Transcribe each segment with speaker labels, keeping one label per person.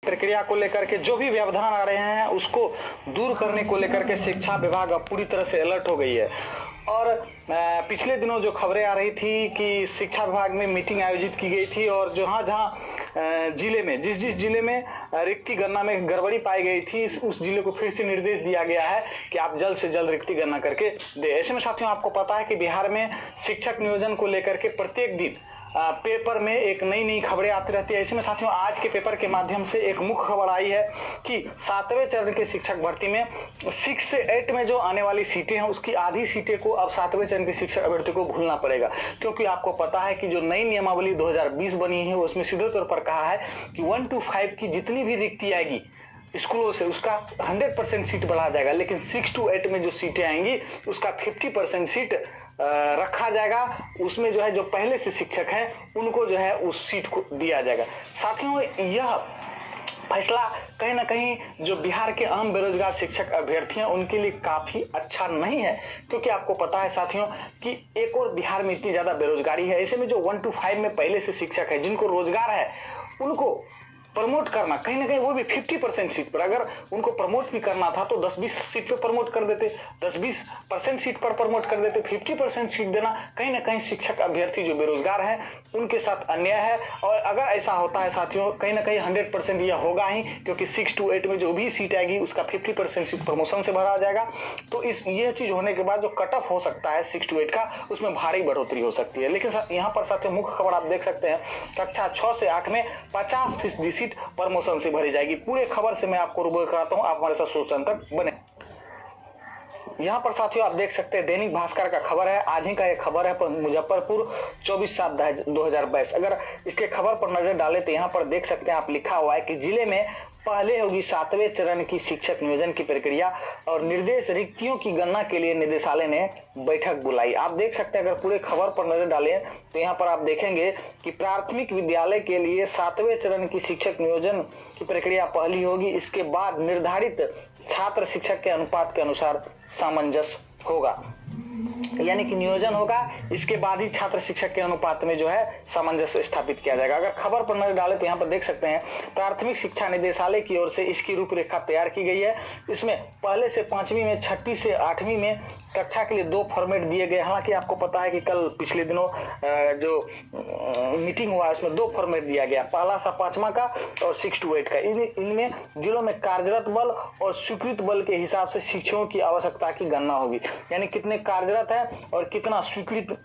Speaker 1: प्रक्रिया को लेकर के जो भी व्यवधान आ रहे हैं उसको दूर करने को लेकर के शिक्षा विभाग अब पूरी तरह से अलर्ट हो गई है। और पिछले दिनों जो खबरें आ रही थी कि शिक्षा विभाग में मीटिंग आयोजित की गई थी और जहां जिले में जिस जिले में रिक्ति गणना में गड़बड़ी पाई गई थी उस जिले को फिर से निर्देश दिया गया है कि आप जल्द से जल्द रिक्ति गणना करके दे। ऐसे में साथियों आपको पता है कि बिहार में शिक्षक नियोजन को लेकर के प्रत्येक दिन पेपर में एक नई नई खबरें आती रहती है। इसमें साथियों आज के पेपर के माध्यम से एक मुख्य खबर आई है कि 7वें चरण के शिक्षक भर्ती में 6 से 8 में जो आने वाली सीटें हैं उसकी आधी सीटें को अब 7वें चरण के शिक्षक अभ्यर्थी को भूलना पड़ेगा, क्योंकि आपको पता है कि जो नई नियमावली 2020 बनी है उसमें सीधे तौर पर कहा है कि 1 to 5 की जितनी भी रिक्ति आएगी स्कूलों से उसका 100% सीट बढ़ा जाएगा, लेकिन 6 to 8 में जो सीटें आएंगी उसका 50% सीट रखा जाएगा। उसमें जो है जो पहले से शिक्षक हैं उनको जो है उस सीट को दिया जाएगा। साथियों यह फैसला कहीं ना कहीं जो बिहार के आम बेरोजगार शिक्षक अभ्यर्थी हैं उनके लिए काफी अच्छा नहीं है, क्योंकि आपको पता है साथियों कि एक और बिहार में इतनी ज्यादा बेरोजगारी है। ऐसे में जो 1 to 5 में पहले से शिक्षक है जिनको रोजगार है उनको प्रमोट करना कहीं ना कहीं वो भी 50% सीट पर, अगर उनको प्रमोट भी करना था तो 10-20 सीट पे प्रमोट कर देते, 10-20% सीट पर प्रमोट कर देते। 50% सीट देना कहीं ना कहीं शिक्षक अभ्यर्थी जो बेरोजगार हैं उनके साथ अन्याय है। और अगर ऐसा होता है साथियों कहीं ना कहीं 100% यह होगा ही, क्योंकि 6 to 8 में जो भी सीट आएगी उसका 50% सीट प्रमोशन से भरा जाएगा। तो ये चीज होने के बाद जो कट ऑफ हो सकता है 6 to 8 का उसमें भारी बढ़ोतरी हो सकती है। लेकिन यहाँ पर साथियों मुख्य खबर आप देख सकते हैं कक्षा 6 से 8 में 50% प्रमोशन से भरी जाएगी। पूरे खबर से मैं आपको रूबरू कराता हूं, आप हमारे साथ सोचने तक बने। यहाँ पर साथियों आप देख सकते हैं दैनिक भास्कर का खबर है, आज ही का एक खबर है मुजफ्फरपुर 24/7/2022। अगर इसके खबर पर नजर डालें तो यहाँ पर देख सकते हैं आप लिखा हुआ है कि जिले में पहले होगी 7वें चरण की शिक्षक नियोजन की प्रक्रिया और निर्देश रिक्तियों की गणना के लिए निदेशालय ने बैठक बुलाई। आप देख सकते हैं अगर पूरे खबर पर नजर डालें तो यहाँ पर आप देखेंगे कि प्राथमिक विद्यालय के लिए 7वें चरण की शिक्षक नियोजन की प्रक्रिया पहली होगी, इसके बाद निर्धारित छात्र शिक्षक के अनुपात के अनुसार सामंजस्य होगा, यानी कि नियोजन होगा, इसके बाद ही छात्र शिक्षक के अनुपात में जो है सामंजस्य स्थापित किया जाएगा। अगर खबर पर नजर डालें तो यहाँ पर देख सकते हैं प्राथमिक शिक्षा निदेशालय की ओर से इसकी रूपरेखा तैयार की गई है। इसमें पहले से 5वीं में, 6ठी से 8वीं में कक्षा के लिए 2 फॉर्मेट दिए गए। हालांकि आपको पता है कि कल पिछले दिनों जो मीटिंग हुआ उसमें 2 फॉर्मेट दिया गया, पहला सा 5वां का और 6 to 8 का। इनमें जिलों में कार्यरत बल और स्वीकृत बल के हिसाब से शिक्षकों की आवश्यकता की गणना होगी, यानी कितने कार्यरत है और कितना स्वीकृत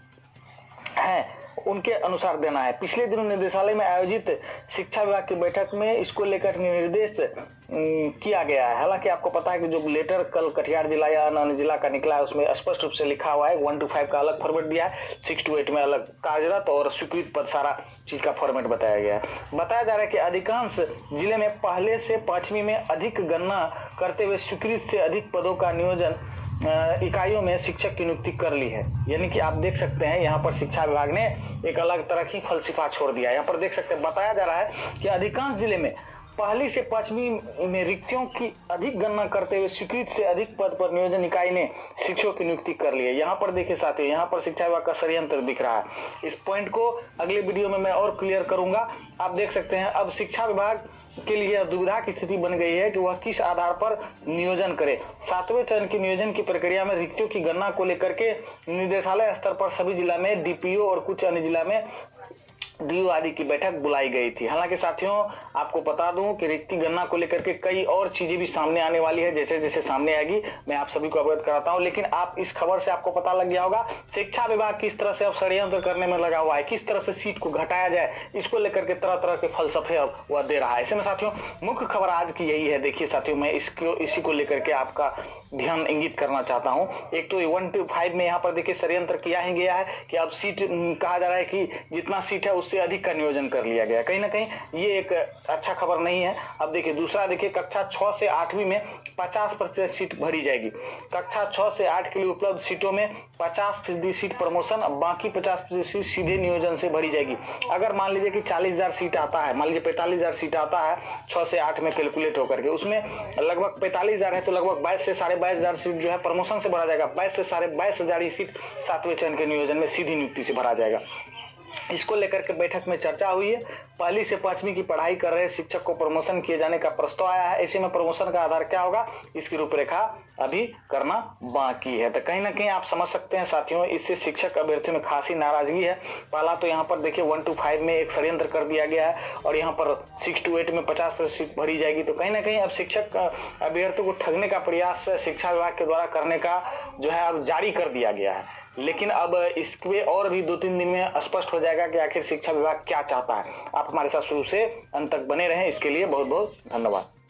Speaker 1: है उनके अनुसार देना है। पिछले दिनों निदेशालय में आयोजित शिक्षा विभाग की बैठक में इसको लेकर निर्देश किया गया है। हालांकि आपको पता है कि जो लेटर कल कटिहार जिला या अन्य जिला का निकला है उसमें स्पष्ट रूप से लिखा हुआ है 1 to 5 का अलग फॉर्मेट दिया है, 6 to 8 में अलग कार्यरत और स्वीकृत पद सारा चीज का फॉर्मेट बताया गया है। बताया जा रहा है कि अधिकांश जिले में पहले से 5वीं में अधिक गणना करते हुए स्वीकृत से अधिक पदों का नियोजन इकाइयों में शिक्षक की नियुक्ति कर ली है। यानी कि आप देख सकते हैं यहाँ पर शिक्षा विभाग ने एक अलग तरह की फलसफा छोड़ दिया। यहाँ पर देख सकते हैं बताया जा रहा है कि अधिकांश जिले में पहली से 5वीं में रिक्तियों की अधिक गणना करते हुए स्वीकृत से अधिक पद पर नियोजन इकाई ने शिक्षकों की नियुक्ति कर ली है। यहाँ पर देखिए साथियों यहाँ पर शिक्षा विभाग का षड्यंत्र दिख रहा है। इस पॉइंट को अगले वीडियो में मैं और क्लियर करूंगा। आप देख सकते हैं अब शिक्षा विभाग के लिए दुविधा की स्थिति बन गई है कि वह किस आधार पर नियोजन करे। 7वें चरण की नियोजन की प्रक्रिया में रिक्तियों की गणना को लेकर के निदेशालय स्तर पर सभी जिला में डीपीओ और कुछ अन्य जिला में डीओ आदि की बैठक बुलाई गई थी। हालांकि साथियों आपको बता दूं कि रिक्ति गणना को लेकर के कई और चीजें भी सामने आने वाली है, जैसे जैसे सामने आएगी मैं आप सभी को अवगत कराता हूं। लेकिन आप इस खबर से आपको पता लग गया होगा शिक्षा विभाग किस तरह से अब षड्यंत्र करने में लगा हुआ है, किस तरह से सीट को घटाया जाए, इसको लेकर के तरह तरह के फलसफे अब वह दे रहा है। ऐसे में साथियों मुख्य खबर आज की यही है। देखिए साथियों मैं इसी को लेकर के आपका ध्यान इंगित करना चाहता हूं। एक तो 1 to 5 में यहाँ पर देखिए षड्यंत्र किया ही गया है कि अब सीट कहा जा रहा है कि जितना सीट है उससे अधिक का नियोजन कर लिया गया। कहीं ना कहीं ये एक अच्छा खबर नहीं है। अब देखिए दूसरा देखिए कक्षा 6 से 8वीं में 50% सीट भरी जाएगी। कक्षा 6 से 8 के लिए उपलब्ध सीटों में 50% सीट प्रमोशन, बाकी 50% सीट सीधे नियोजन से भरी जाएगी। अगर मान लीजिए कि 40,000 सीट आता है, मान लीजिए 45,000 सीट आता है 6 से 8 में कैलकुलेट होकर के, उसमें लगभग 45,000 है तो लगभग 22 से 22,500 सीट जो है प्रमोशन से भरा जाएगा। 22 से 22,500 सीट 7वें चरण के नियोजन में सीधी नियुक्ति से भरा जाएगा। इसको लेकर के बैठक में चर्चा हुई है। पहली से 5वीं की पढ़ाई कर रहे शिक्षक को प्रमोशन किए जाने का प्रस्ताव आया है। ऐसे में प्रमोशन का आधार क्या होगा, इसकी रूपरेखा अभी करना बाकी है। तो कहीं ना कहीं आप समझ सकते हैं साथियों, इससे शिक्षक अभ्यर्थियों में खासी नाराजगी है। पहला तो यहाँ पर देखिए 1 to 5 में एक षड्यंत्र कर दिया गया है और यहाँ पर 6 to 8 में 50% सीट भरी जाएगी। तो कहीं ना कहीं अब शिक्षक अभ्यर्थियों को ठगने का प्रयास शिक्षा विभाग के द्वारा करने का जो है अब जारी कर दिया गया है। लेकिन अब इसके और भी 2-3 दिन में स्पष्ट हो जाएगा कि आखिर शिक्षा विभाग क्या चाहता है। आप हमारे साथ शुरू से अंत तक बने रहें, इसके लिए बहुत बहुत धन्यवाद।